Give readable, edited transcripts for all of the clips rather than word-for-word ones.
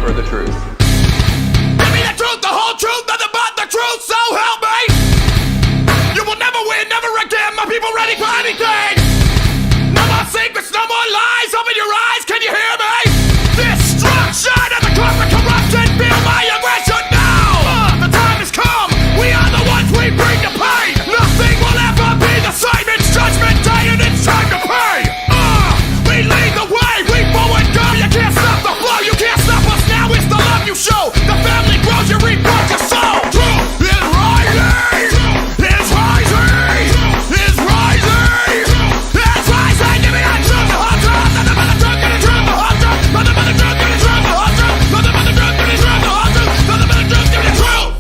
for the truth. Give me the truth, the whole truth, nothing but the truth, so help me! You will never win, never again, my people ready for anything! No more secrets, no more lies, open your eyes, can you hear me? Destruction of the corporate corruption, feel my aggression now! The time has come, we are the ones we bring to pain! Nothing will ever be the same, it's judgment day and it's time to pay! We lead the way, we forward go, you can't stop the flow, you can't stop us now, it's the love you show! The family grows, you reap what you sow! Truth is rising! Is rising! Is rising! Is rising! Give me that truth, the whole truth! Nothing but the truth, get the truth, the whole truth! Nothing but the truth, get the truth, the whole truth! Nothing but the truth, get the truth, the whole truth! Nothing but the truth, give me the truth!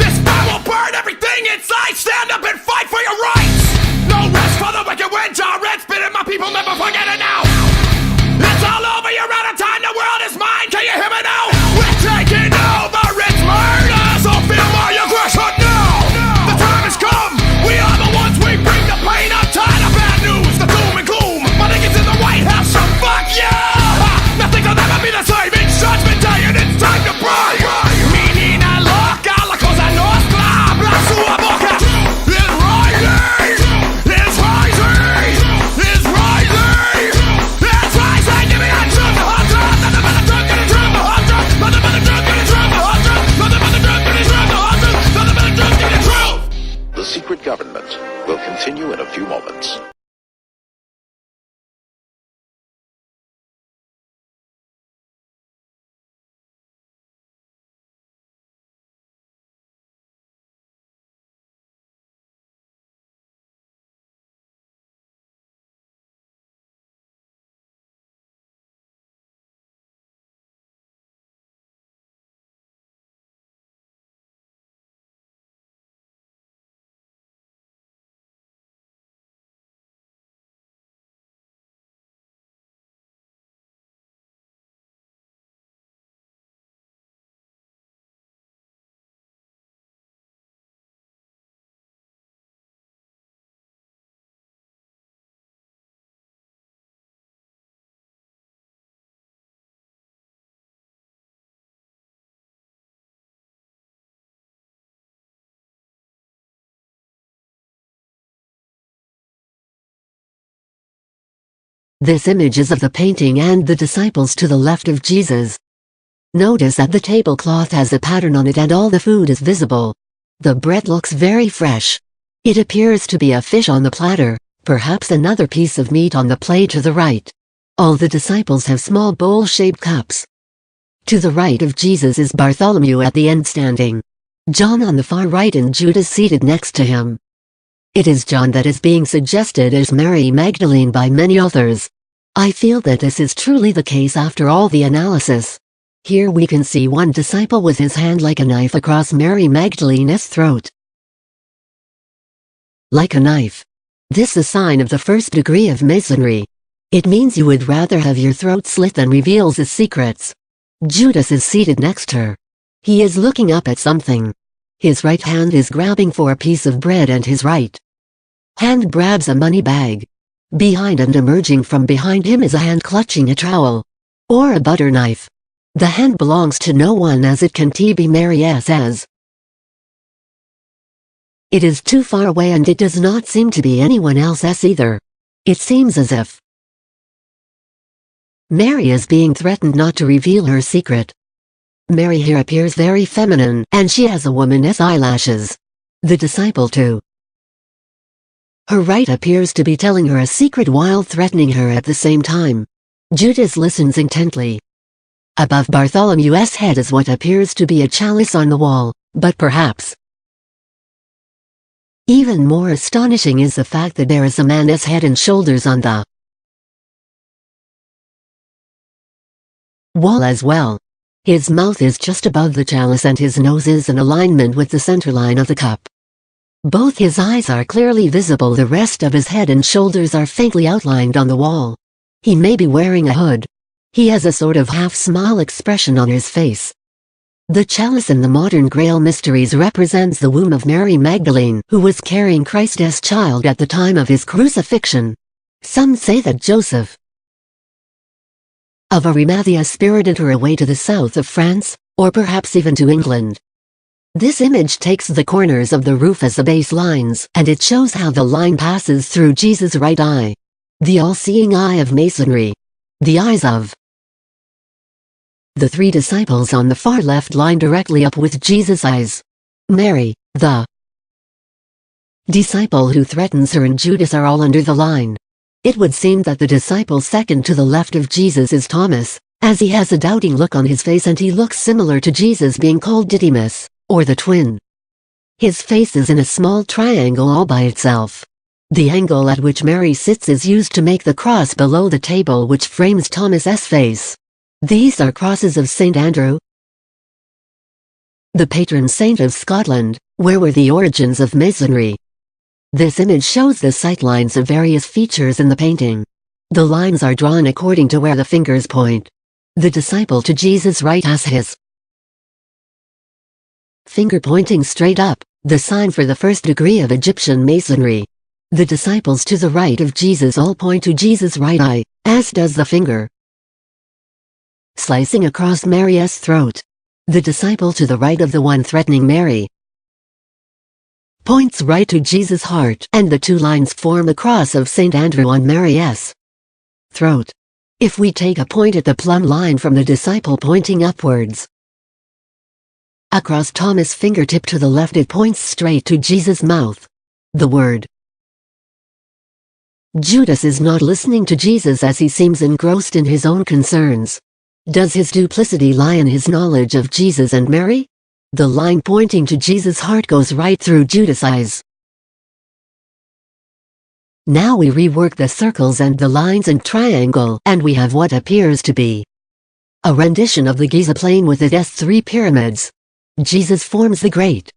This fire will burn everything inside! Stand up and fight for your rights! No rest for the wicked when John Red spitting, my people never forget it now! It's all over, you're out of time, the world is mine, can you hear me now? We're taking over, it's murder, so feel my aggression now! The time has come, we are the ones we bring the pain, I'm tired of bad news, the doom and gloom, my niggas in the White House, so fuck yeah! Nothing will ever be the same, it's judgment day and it's time to pray! Menina loca, la cosa nostra, la sua boca! Is rising! Is rising! Is rising! Is rising! Give me that truth, the whole truth! Nothing but the truth, get the truth, the whole truth! Nothing but the truth, get the truth, the whole truth! Nothing but the truth, get the truth, the whole truth! Nothing but the truth, get the truth! The secret government will continue in a few moments. This image is of the painting and the disciples to the left of Jesus. Notice that the tablecloth has a pattern on it and all the food is visible. The bread looks very fresh. It appears to be a fish on the platter, perhaps another piece of meat on the plate to the right. All the disciples have small bowl-shaped cups. To the right of Jesus is Bartholomew at the end standing. John on the far right and Judas seated next to him. It is John that is being suggested as Mary Magdalene by many authors. I feel that this is truly the case after all the analysis. Here we can see one disciple with his hand like a knife across Mary Magdalene's throat. Like a knife. This is a sign of the first degree of Masonry. It means you would rather have your throat slit than reveals his secrets. Judas is seated next to her. He is looking up at something. His right hand is grabbing for a piece of bread and his right hand grabs a money bag. Behind and emerging from behind him is a hand clutching a trowel. Or a butter knife. The hand belongs to no one as it can be Mary's as. It is too far away and it does not seem to be anyone else's either. It seems as if Mary is being threatened not to reveal her secret. Mary here appears very feminine, and she has a woman's eyelashes. The disciple too. Her right appears to be telling her a secret while threatening her at the same time. Judas listens intently. Above Bartholomew's head is what appears to be a chalice on the wall, but perhaps even more astonishing is the fact that there is a man's head and shoulders on the wall as well. His mouth is just above the chalice and his nose is in alignment with the center line of the cup. Both his eyes are clearly visible, the rest of his head and shoulders are faintly outlined on the wall. He may be wearing a hood. He has a sort of half-smile expression on his face. The chalice in the modern Grail mysteries represents the womb of Mary Magdalene, who was carrying Christ's child at the time of his crucifixion. Some say that Joseph of Arimathea spirited her away to the south of France, or perhaps even to England. This image takes the corners of the roof as the base lines, and it shows how the line passes through Jesus' right eye. The all-seeing eye of Masonry. The eyes of the three disciples on the far left line directly up with Jesus' eyes. Mary, the disciple who threatens her, and Judas are all under the line. It would seem that the disciple second to the left of Jesus is Thomas, as he has a doubting look on his face and he looks similar to Jesus, being called Didymus, or the twin. His face is in a small triangle all by itself. The angle at which Mary sits is used to make the cross below the table which frames Thomas's face. These are crosses of St. Andrew, the patron saint of Scotland, where were the origins of Masonry. This image shows the sightlines of various features in the painting. The lines are drawn according to where the fingers point. The disciple to Jesus' right has his finger pointing straight up, the sign for the first degree of Egyptian Masonry. The disciples to the right of Jesus all point to Jesus' right eye, as does the finger slicing across Mary's throat. The disciple to the right of the one threatening Mary points right to Jesus' heart, and the two lines form the cross of St. Andrew on Mary's throat. If we take a point at the plumb line from the disciple pointing upwards across Thomas' fingertip to the left, it points straight to Jesus' mouth. The word Judas is not listening to Jesus as he seems engrossed in his own concerns. Does his duplicity lie in his knowledge of Jesus and Mary? The line pointing to Jesus' heart goes right through Judas' eyes. Now we rework the circles and the lines and triangle, and we have what appears to be a rendition of the Giza plain with its three pyramids. Jesus forms the great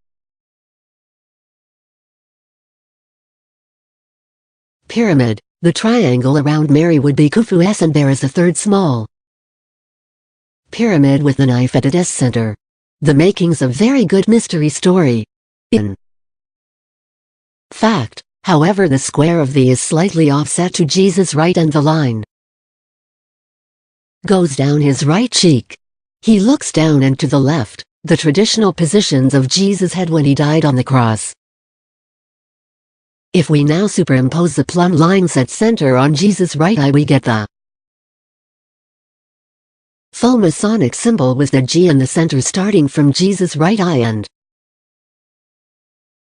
pyramid. The triangle around Mary would be Khufu's, and there is a third small pyramid with the knife at its center. The makings of very good mystery story. In fact, however, the square of the is slightly offset to Jesus' right, and the line goes down his right cheek. He looks down and to the left, the traditional positions of Jesus' head when he died on the cross. If we now superimpose the plumb lines at center on Jesus' right eye, we get the full Masonic symbol with the G in the center starting from Jesus' right eye, and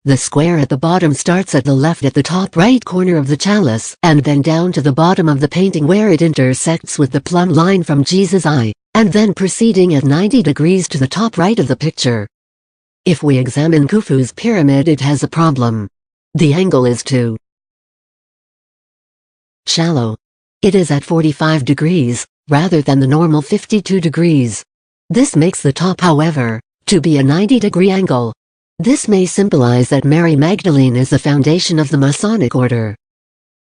the square at the bottom starts at the left at the top right corner of the chalice, and then down to the bottom of the painting where it intersects with the plumb line from Jesus' eye, and then proceeding at 90 degrees to the top right of the picture. If we examine Khufu's pyramid, it has a problem. The angle is too shallow. It is at 45 degrees, rather than the normal 52 degrees. This makes the top, however, to be a 90-degree angle. This may symbolize that Mary Magdalene is the foundation of the Masonic order.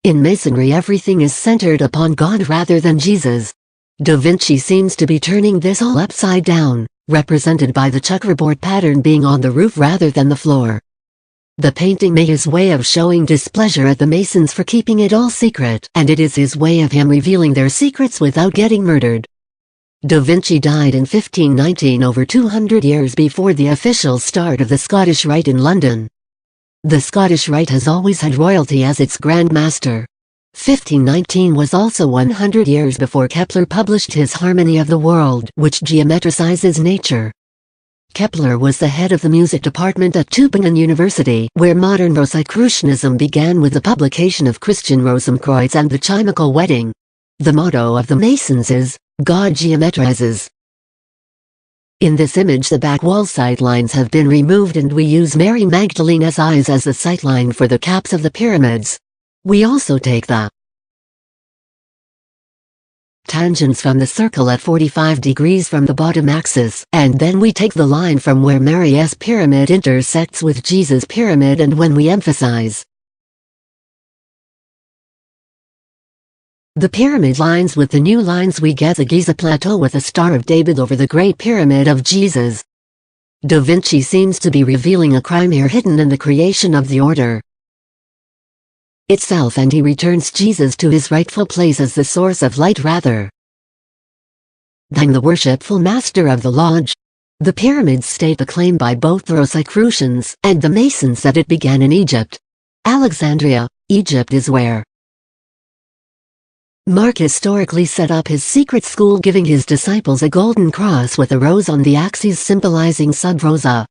In Masonry, everything is centered upon God rather than Jesus. Da Vinci seems to be turning this all upside down, represented by the checkerboard pattern being on the roof rather than the floor. The painting may his way of showing displeasure at the Masons for keeping it all secret, and it is his way of him revealing their secrets without getting murdered. Da Vinci died in 1519, over 200 years before the official start of the Scottish Rite in London. The Scottish Rite has always had royalty as its Grand Master. 1519 was also 100 years before Kepler published his Harmony of the World, which geometricizes nature. Kepler was the head of the music department at Tübingen University, where modern Rosicrucianism began with the publication of Christian Rosenkreuz and the Chimical Wedding. The motto of the Masons is, God geometrizes. In this image, the back wall sightlines have been removed, and we use Mary Magdalene's eyes as the sightline for the caps of the pyramids. We also take the tangents from the circle at 45 degrees from the bottom axis, and then we take the line from where Mary's pyramid intersects with Jesus' pyramid, and when we emphasize the pyramid lines with the new lines, we get the Giza Plateau with a Star of David over the Great Pyramid of Jesus. Da Vinci seems to be revealing a crime here hidden in the creation of the order itself, and he returns Jesus to his rightful place as the source of light rather than the worshipful master of the lodge. The pyramids state the claim by both the Rosicrucians and the Masons that it began in Egypt. Alexandria, Egypt is where Mark historically set up his secret school, giving his disciples a golden cross with a rose on the axis symbolizing Sub Rosa.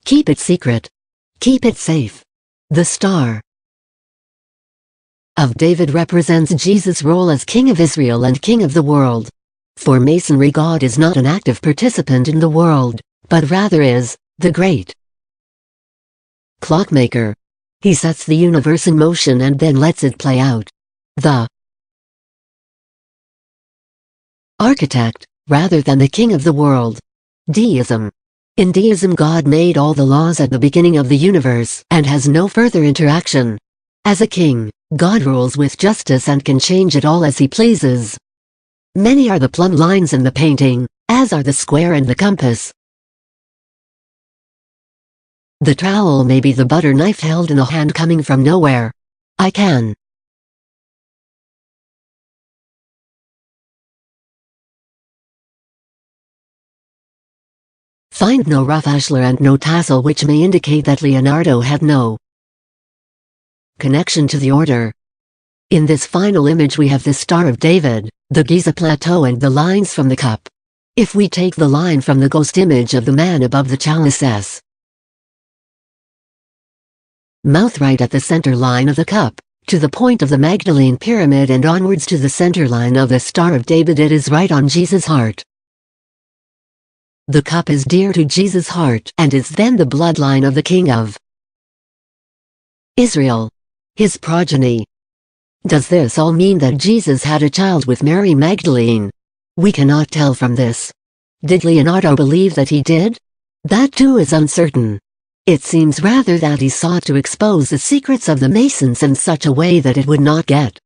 Keep it secret. Keep it safe. The Star of David represents Jesus' role as King of Israel and King of the world. For Masonry, God is not an active participant in the world, but rather is the great clockmaker. He sets the universe in motion and then lets it play out. The architect, rather than the king of the world. Deism. In deism, God made all the laws at the beginning of the universe and has no further interaction. As a king, God rules with justice and can change it all as he pleases. Many are the plumb lines in the painting, as are the square and the compass. The trowel may be the butter knife held in a hand coming from nowhere. I can find no rough ashlar and no tassel, which may indicate that Leonardo had no connection to the order. In this final image we have the Star of David, the Giza Plateau and the lines from the cup. If we take the line from the ghost image of the man above the chalices mouth right at the center line of the cup, to the point of the Magdalene Pyramid and onwards to the center line of the Star of David, it is right on Jesus' heart. The cup is dear to Jesus' heart and is then the bloodline of the King of Israel, his progeny. Does this all mean that Jesus had a child with Mary Magdalene? We cannot tell from this. Did Leonardo believe that he did? That too is uncertain. It seems rather that he sought to expose the secrets of the Masons in such a way that it would not get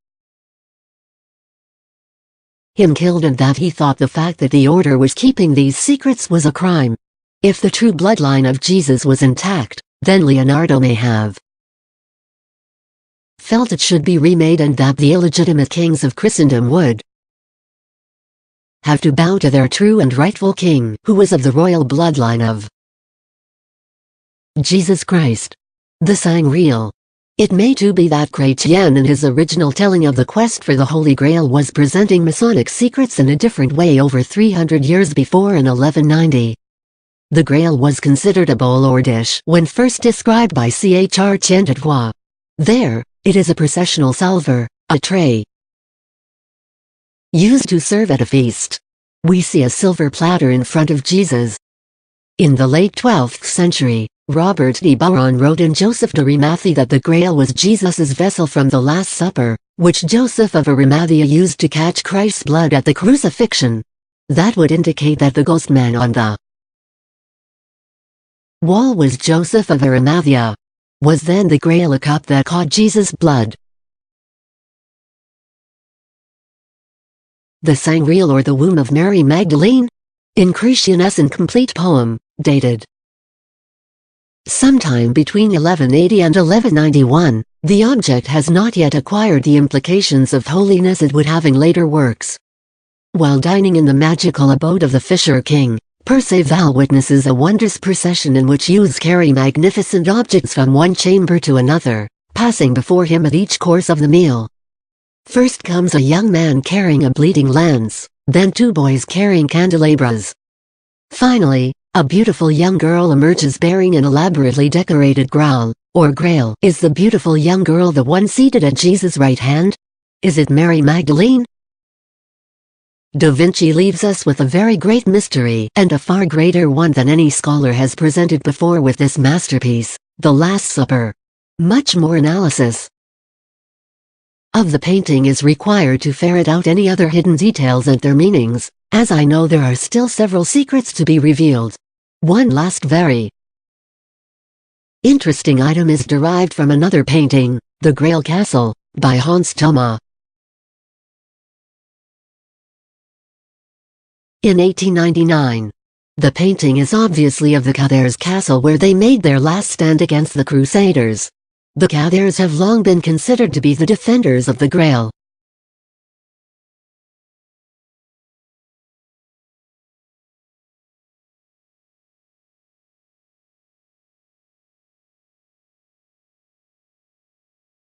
him killed, and that he thought the fact that the order was keeping these secrets was a crime. If the true bloodline of Jesus was intact, then Leonardo may have felt it should be remade, and that the illegitimate kings of Christendom would have to bow to their true and rightful king, who was of the royal bloodline of Jesus Christ. The Sangreal. It may too be that Chrétien in his original telling of the quest for the Holy Grail was presenting Masonic secrets in a different way over 300 years before in 1190. The Grail was considered a bowl or dish when first described by Chr. Chantedois. There, it is a processional salver, a tray used to serve at a feast. We see a silver platter in front of Jesus. In the late 12th century, Robert de Boron wrote in Joseph de Arimathea that the Grail was Jesus's vessel from the Last Supper, which Joseph of Arimathea used to catch Christ's blood at the crucifixion. That would indicate that the ghost man on the wall was Joseph of Arimathea. Was then the Grail a cup that caught Jesus' blood? The Sangreal, or the womb of Mary Magdalene? In Chrétien's incomplete poem, dated sometime between 1180 and 1191, the object has not yet acquired the implications of holiness it would have in later works. While dining in the magical abode of the Fisher King, Perceval witnesses a wondrous procession in which youths carry magnificent objects from one chamber to another, passing before him at each course of the meal. First comes a young man carrying a bleeding lance, then two boys carrying candelabras. Finally, a beautiful young girl emerges bearing an elaborately decorated Grail, or Grail. Is the beautiful young girl the one seated at Jesus' right hand? Is it Mary Magdalene? Da Vinci leaves us with a very great mystery, and a far greater one than any scholar has presented before with this masterpiece, The Last Supper. Much more analysis of the painting is required to ferret out any other hidden details and their meanings, as I know there are still several secrets to be revealed. One last very interesting item is derived from another painting, The Grail Castle, by Hans Thoma. In 1899. The painting is obviously of the Cathars castle where they made their last stand against the Crusaders. The Cathars have long been considered to be the defenders of the Grail,